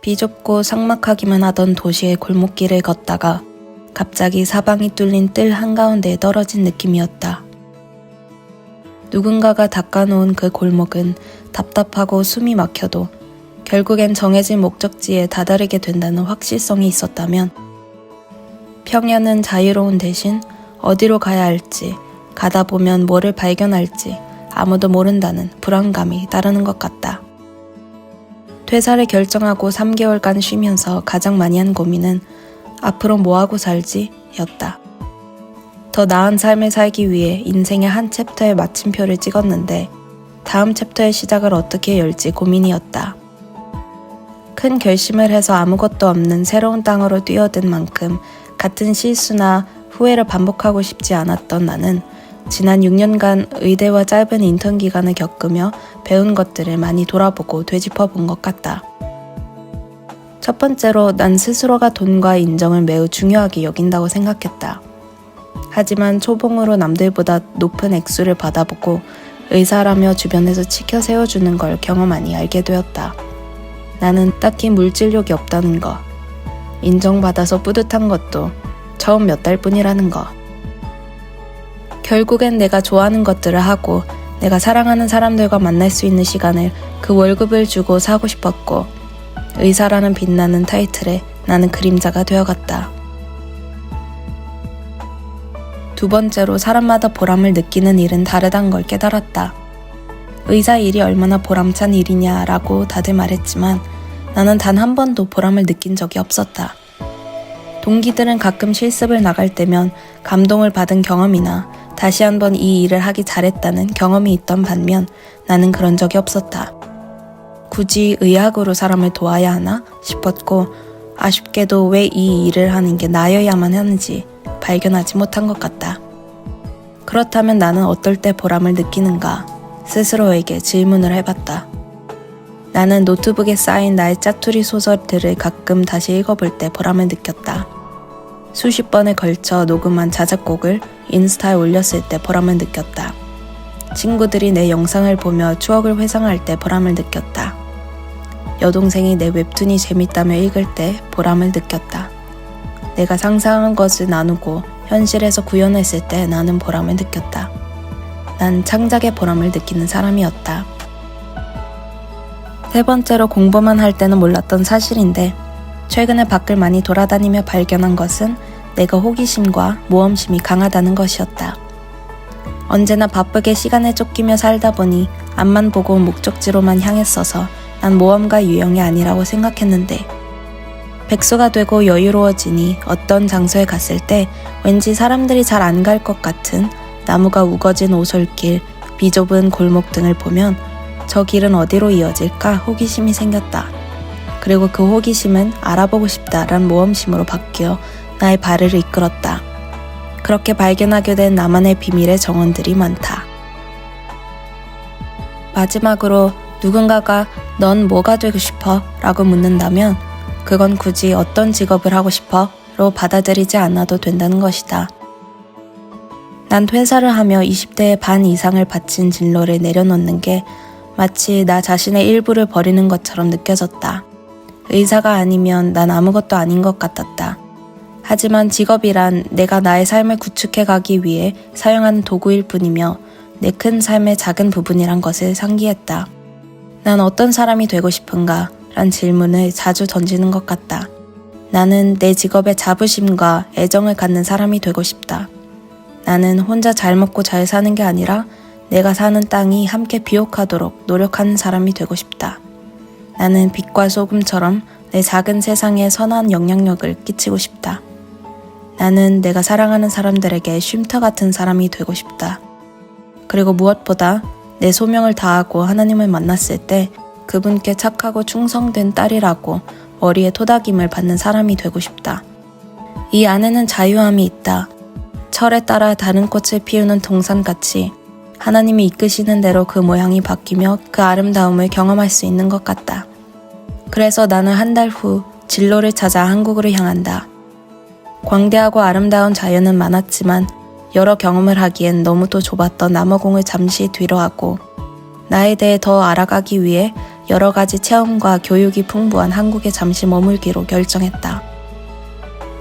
비좁고 삭막하기만 하던 도시의 골목길을 걷다가 갑자기 사방이 뚫린 뜰 한가운데에 떨어진 느낌이었다. 누군가가 닦아놓은 그 골목은 답답하고 숨이 막혀도 결국엔 정해진 목적지에 다다르게 된다는 확실성이 있었다면, 평야는 자유로운 대신 어디로 가야 할지, 가다 보면 뭐를 발견할지 아무도 모른다는 불안감이 따르는 것 같다. 퇴사를 결정하고 3개월간 쉬면서 가장 많이 한 고민은 앞으로 뭐하고 살지? 였다. 더 나은 삶을 살기 위해 인생의 한 챕터의 마침표를 찍었는데 다음 챕터의 시작을 어떻게 열지 고민이었다. 큰 결심을 해서 아무것도 없는 새로운 땅으로 뛰어든 만큼 같은 실수나 후회를 반복하고 싶지 않았던 나는 지난 6년간 의대와 짧은 인턴 기간을 겪으며 배운 것들을 많이 돌아보고 되짚어 본 것 같다. 첫 번째로 난 스스로가 돈과 인정을 매우 중요하게 여긴다고 생각했다. 하지만 초봉으로 남들보다 높은 액수를 받아보고 의사라며 주변에서 치켜 세워주는 걸 경험하니 알게 되었다. 나는 딱히 물질력이 없다는 거, 인정받아서 뿌듯한 것도 처음 몇 달뿐이라는 거. 결국엔 내가 좋아하는 것들을 하고 내가 사랑하는 사람들과 만날 수 있는 시간을 그 월급을 주고 사고 싶었고, 의사라는 빛나는 타이틀에 나는 그림자가 되어갔다. 두 번째로 사람마다 보람을 느끼는 일은 다르단 걸 깨달았다. 의사 일이 얼마나 보람찬 일이냐라고 다들 말했지만 나는 단 한 번도 보람을 느낀 적이 없었다. 동기들은 가끔 실습을 나갈 때면 감동을 받은 경험이나 다시 한번 이 일을 하기 잘했다는 경험이 있던 반면 나는 그런 적이 없었다. 굳이 의학으로 사람을 도와야 하나 싶었고, 아쉽게도 왜 이 일을 하는 게 나여야만 하는지 발견하지 못한 것 같다. 그렇다면 나는 어떨 때 보람을 느끼는가 스스로에게 질문을 해봤다. 나는 노트북에 쌓인 나의 짜투리 소설들을 가끔 다시 읽어볼 때 보람을 느꼈다. 수십 번에 걸쳐 녹음한 자작곡을 인스타에 올렸을 때 보람을 느꼈다. 친구들이 내 영상을 보며 추억을 회상할 때 보람을 느꼈다. 여동생이 내 웹툰이 재밌다며 읽을 때 보람을 느꼈다. 내가 상상한 것을 나누고 현실에서 구현했을 때 나는 보람을 느꼈다. 난 창작의 보람을 느끼는 사람이었다. 세 번째로 공부만 할 때는 몰랐던 사실인데 최근에 밖을 많이 돌아다니며 발견한 것은 내가 호기심과 모험심이 강하다는 것이었다. 언제나 바쁘게 시간에 쫓기며 살다 보니 앞만 보고 목적지로만 향했어서 난 모험가 유형이 아니라고 생각했는데, 백수가 되고 여유로워지니 어떤 장소에 갔을 때 왠지 사람들이 잘 안 갈 것 같은 나무가 우거진 오솔길, 비좁은 골목 등을 보면 저 길은 어디로 이어질까 호기심이 생겼다. 그리고 그 호기심은 알아보고 싶다란 모험심으로 바뀌어 나의 발을 이끌었다. 그렇게 발견하게 된 나만의 비밀의 정원들이 많다. 마지막으로 누군가가 넌 뭐가 되고 싶어? 라고 묻는다면 그건 굳이 어떤 직업을 하고 싶어? 로 받아들이지 않아도 된다는 것이다. 난 퇴사를 하며 20대의 반 이상을 바친 진로를 내려놓는 게 마치 나 자신의 일부를 버리는 것처럼 느껴졌다. 의사가 아니면 난 아무것도 아닌 것 같았다. 하지만 직업이란 내가 나의 삶을 구축해 가기 위해 사용하는 도구일 뿐이며 내 큰 삶의 작은 부분이란 것을 상기했다. 난 어떤 사람이 되고 싶은가? 란 질문을 자주 던지는 것 같다. 나는 내 직업에 자부심과 애정을 갖는 사람이 되고 싶다. 나는 혼자 잘 먹고 잘 사는 게 아니라 내가 사는 땅이 함께 비옥하도록 노력하는 사람이 되고 싶다. 나는 빛과 소금처럼 내 작은 세상에 선한 영향력을 끼치고 싶다. 나는 내가 사랑하는 사람들에게 쉼터 같은 사람이 되고 싶다. 그리고 무엇보다 내 소명을 다하고 하나님을 만났을 때 그분께 착하고 충성된 딸이라고 머리에 토닥임을 받는 사람이 되고 싶다. 이 안에는 자유함이 있다. 철에 따라 다른 꽃을 피우는 동산같이 하나님이 이끄시는 대로 그 모양이 바뀌며 그 아름다움을 경험할 수 있는 것 같다. 그래서 나는 한 달 후 진로를 찾아 한국으로 향한다. 광대하고 아름다운 자연은 많았지만 여러 경험을 하기엔 너무도 좁았던 남아공을 잠시 뒤로 하고 나에 대해 더 알아가기 위해 여러 가지 체험과 교육이 풍부한 한국에 잠시 머물기로 결정했다.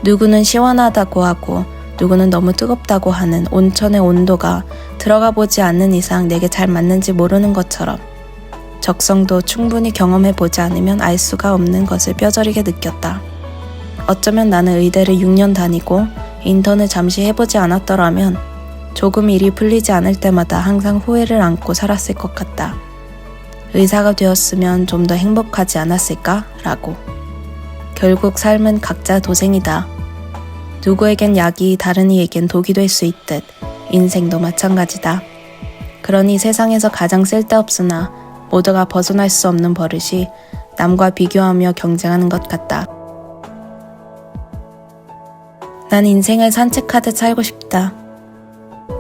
누구는 시원하다고 하고 누구는 너무 뜨겁다고 하는 온천의 온도가 들어가 보지 않는 이상 내게 잘 맞는지 모르는 것처럼 적성도 충분히 경험해 보지 않으면 알 수가 없는 것을 뼈저리게 느꼈다. 어쩌면 나는 의대를 6년 다니고 인턴을 잠시 해보지 않았더라면 조금 일이 풀리지 않을 때마다 항상 후회를 안고 살았을 것 같다. 의사가 되었으면 좀 더 행복하지 않았을까? 라고. 결국 삶은 각자 도생이다. 누구에겐 약이 다른 이에겐 독이 될 수 있듯 인생도 마찬가지다. 그러니 세상에서 가장 쓸데없으나 모두가 벗어날 수 없는 버릇이 남과 비교하며 경쟁하는 것 같다. 난 인생을 산책하듯 살고 싶다.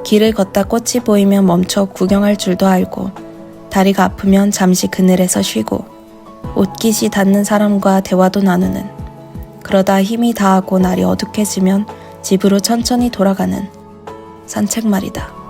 길을 걷다 꽃이 보이면 멈춰 구경할 줄도 알고, 다리가 아프면 잠시 그늘에서 쉬고, 옷깃이 닿는 사람과 대화도 나누는, 그러다 힘이 다하고 날이 어둑해지면 집으로 천천히 돌아가는 산책 말이다.